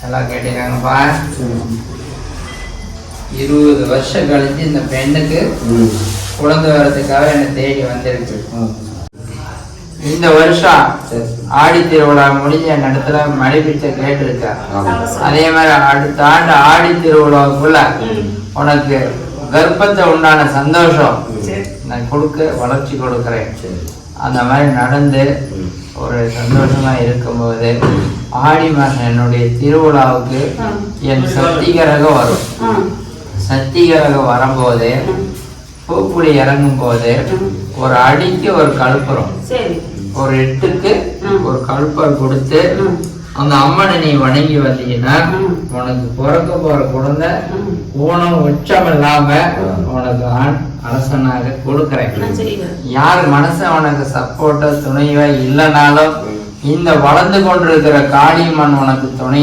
எல்லாம் கேட்டீங்கப்பா. 20 வருஷம் கழிச்சு இந்த பெண்ணுக்கு குழந்தை வர்றதுக்காக என்னை தேடி வந்திருக்கு. இந்த வருஷம் ஆடி திருவிழா முடிஞ்ச என் இடத்துல மழை பிச்சை கேட்டிருக்கா. அதே மாதிரி அடுத்த ஆண்டு ஆடி திருவிழாவுக்குள்ள உனக்கு கர்ப்பத்தை உண்டான சந்தோஷம் நான் வளர்ச்சி கொடுக்குறேன். அந்த மாதிரி நடந்து ஒரு சந்தோஷமா இருக்கும்போது ஆடி மாதம் என்னுடைய திருவிழாவுக்கு என் சக்திகரகம் வரும். சக்திகரகம் வரும்போது பூக்குழி இறங்கும் போது ஒரு அடிக்கு ஒரு கல்புரம், ஒரு 8க்கு ஒரு கல்பர் கொடுத்து அந்த அம்மனை நீ வணங்கி வந்தீங்கன்னா உனக்கு பிறக்க போற குழந்தை ஊனம் உச்சம் இல்லாம உனக்கு அரசனாக கொடுக்குறேன். யார் மனசு உனக்கு சப்போர்ட்டா துணைவா இல்லைனாலும் இந்த வளர்ந்து கொண்டிருக்கிற காளியம்மன் உனக்கு துணை